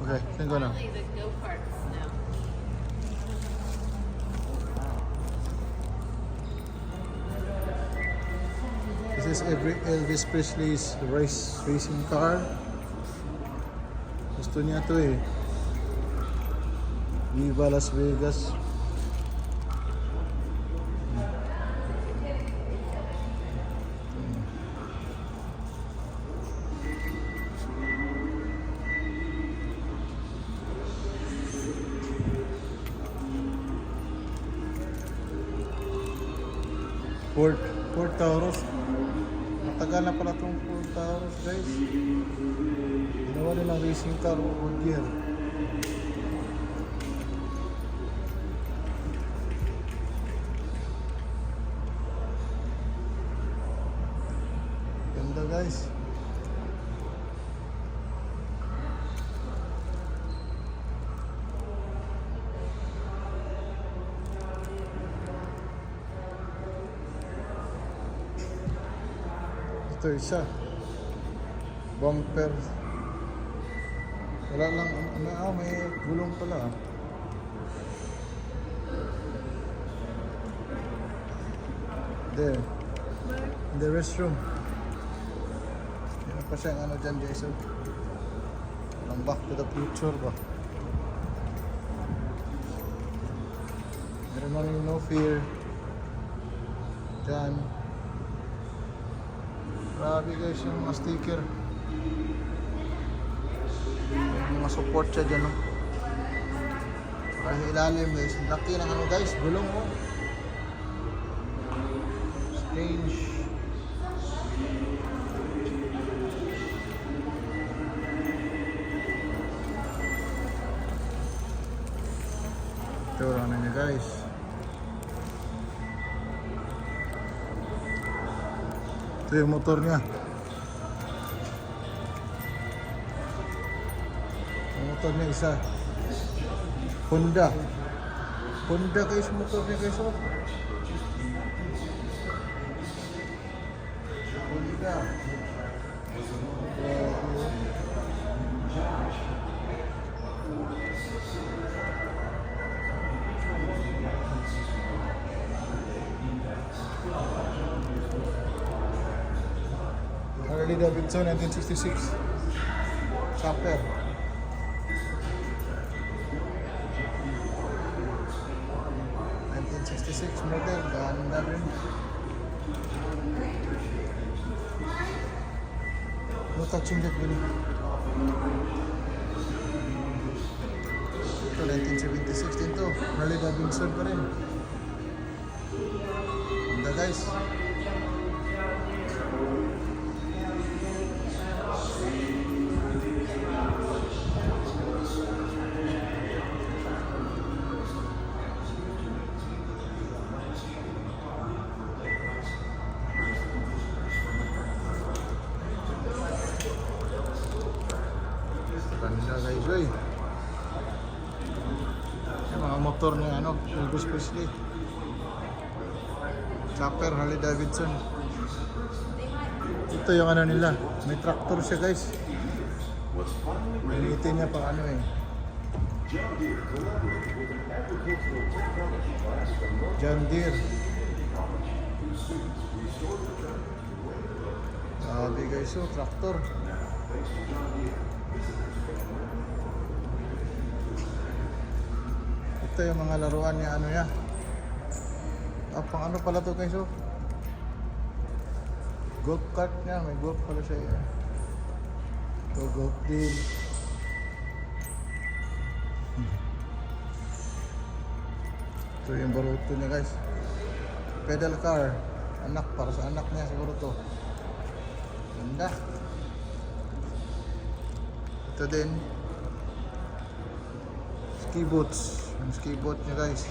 Okay, saan ko na? Finally, the go-karts now. This is every Elvis Presley's racing car. Gusto niya to eh. Viva Las Vegas. Ford Taurus. Matagal na pala itong Ford Taurus, guys. Ginawa nilang racing car Ford year. Ganda, guys. Ito isa. Bumper. Wala lang. May gulong pala. There. In the restroom. Meron pa siyang ano dyan, Jason. Parang Back to the Future ba? Meron man yung No Fear. Dyan. Grabe guys yung mga sticker. May mga support siya dyan, no? Parang ilalim guys. Laki ng ano guys, gulong mo. Strange. Ito ano niya guys. Ito yung motor niya. Yung motor niya isa. Honda. Honda guys, motor niya guys. Oh. Honda. Harley Davidson 1966 Chopper. Model, ganda rin. No touching that gini. Ito 1976 din to. Harley Davidson pa rin. Ganda guys. Ganda guys, oy. Yung mga motor ni ano, Elvis Presley. Chopper, Harley Davidson. Ito yung ano nila, may tractor siya guys. Gamitin niya pang ano eh. John Deere. Sabi guys, oh, tractor. Ito yung mga laruan niya, ano ya. Pang ano pala to guys, oh. Golf cart niya, may golf pala siya. Ito, golf din. Ito yung baruto niya guys. Pedal car. Anak, para sa anak niya siguro to. Ganda. Ito din. Ski boots. Yung ski boot niya guys.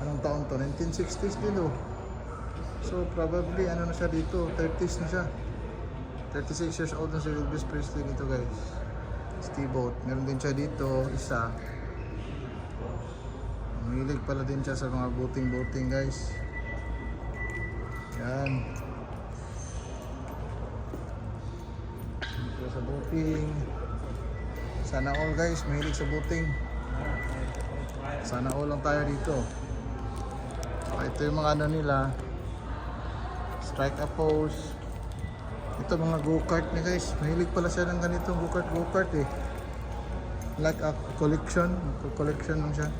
Anong taon to? 1960s din oh. So probably ano na siya dito, 30s na siya. 36 years old na si Elvis Presley dito guys. Ski boat. Meron din siya dito, isa. Mahilig pala din siya sa mga boating guys. Yan. Ito sa boating. Sana all guys, mahilig sa booting. Sana all lang tayo dito. So, ito yung mga ano nila. Strike a pose. Ito mga go-kart ni guys. Mahilig pala siya ng ganitong go-kart eh. Like a collection. Collection lang siya.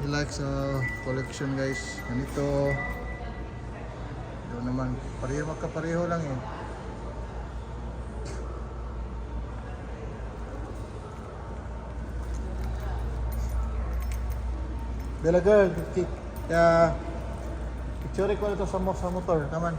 He likes a collection guys. Ganito. Ito naman. Pareho magkapareho lang eh. Bella girl, picture ko na ito sa motor. Come on.